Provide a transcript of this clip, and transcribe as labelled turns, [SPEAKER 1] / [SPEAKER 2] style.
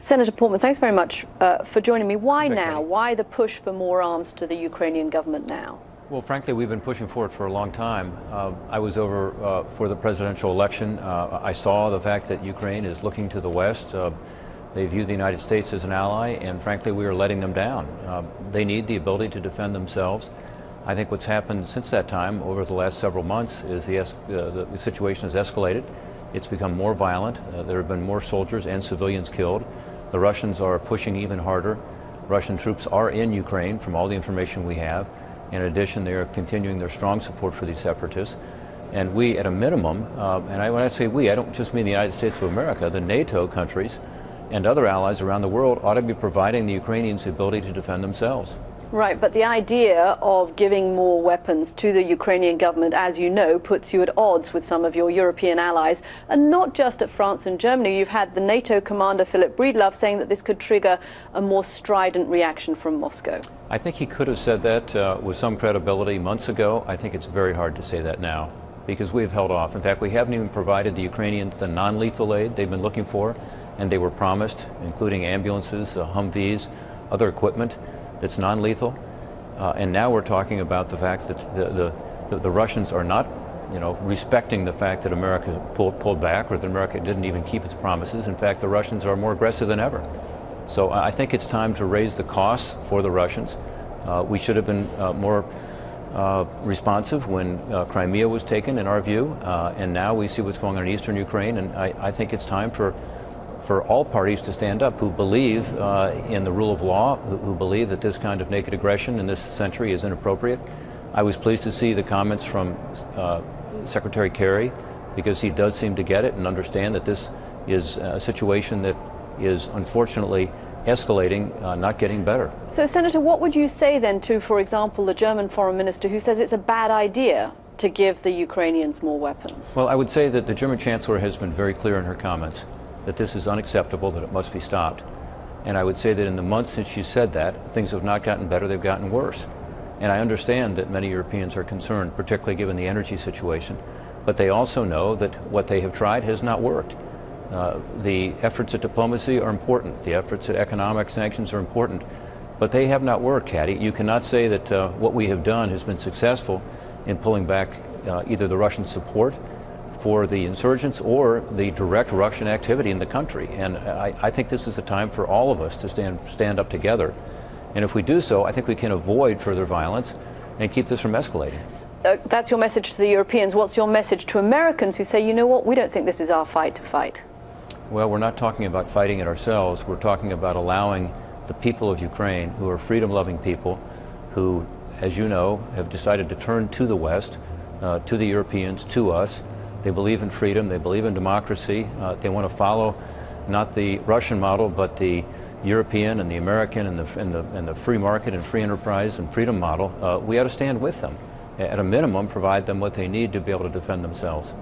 [SPEAKER 1] Senator Portman, thanks very much for joining me. Why now? Why the push for more arms to the Ukrainian government now?
[SPEAKER 2] Well, frankly, we've been pushing for it for a long time. I was over for the presidential election. I saw the fact that Ukraine is looking to the West. They view the United States as an ally, and frankly, we are letting them down. They need the ability to defend themselves. I think what's happened since that time, over the last several months, is the situation has escalated. It's become more violent. There have been more soldiers and civilians killed. The Russians are pushing even harder. Russian troops are in Ukraine, from all the information we have. In addition, they are continuing their strong support for these separatists. And we, at a minimum, when I say we, I don't just mean the United States of America, the NATO countries and other allies around the world ought to be providing the Ukrainians the ability to defend themselves.
[SPEAKER 1] Right, but the idea of giving more weapons to the Ukrainian government, as you know, puts you at odds with some of your European allies, and not just at France and Germany. You've had the NATO commander, Philip Breedlove, saying that this could trigger a more strident reaction from Moscow.
[SPEAKER 2] I think he could have said that with some credibility months ago. I think it's very hard to say that now, because we have held off. In fact, we haven't even provided the Ukrainians the non-lethal aid they've been looking for, and they were promised, including ambulances, Humvees, other equipment that's non-lethal. And now we're talking about the fact that the Russians are not, respecting the fact that America pulled back, or that America didn't even keep its promises. In fact, the Russians are more aggressive than ever. So I think it's time to raise the costs for the Russians. We should have been more responsive when Crimea was taken, in our view, and now we see what's going on in eastern Ukraine, and I think it's time for all parties to stand up who believe in the rule of law, who believe that this kind of naked aggression in this century is inappropriate. I was pleased to see the comments from Secretary Kerry, because he does seem to get it and understand that this is a situation that is unfortunately escalating, not getting better.
[SPEAKER 1] So, Senator, what would you say then to, for example, the German foreign minister who says it's a bad idea to give the Ukrainians more weapons?
[SPEAKER 2] Well, I would say that the German Chancellor has been very clear in her comments that this is unacceptable, that it must be stopped. And I would say that in the months since she said that, things have not gotten better, they've gotten worse. And I understand that many Europeans are concerned, particularly given the energy situation, but they also know that what they have tried has not worked. The efforts at diplomacy are important, the efforts at economic sanctions are important, but they have not worked, Caddy. You cannot say that what we have done has been successful in pulling back either the Russian support for the insurgents or the direct Russian activity in the country. And I think this is a time for all of us to stand up together. And if we do so, I think we can avoid further violence and keep this from escalating.
[SPEAKER 1] That's your message to the Europeans. What's your message to Americans who say, you know what, we don't think this is our fight to fight?
[SPEAKER 2] Well, we're not talking about fighting it ourselves. We're talking about allowing the people of Ukraine, who are freedom-loving people, who, as you know, have decided to turn to the West, to the Europeans, to us. They believe in freedom, they believe in democracy. They want to follow not the Russian model, but the European and the American and the free market and free enterprise and freedom model. We ought to stand with them. At a minimum, provide them what they need to be able to defend themselves.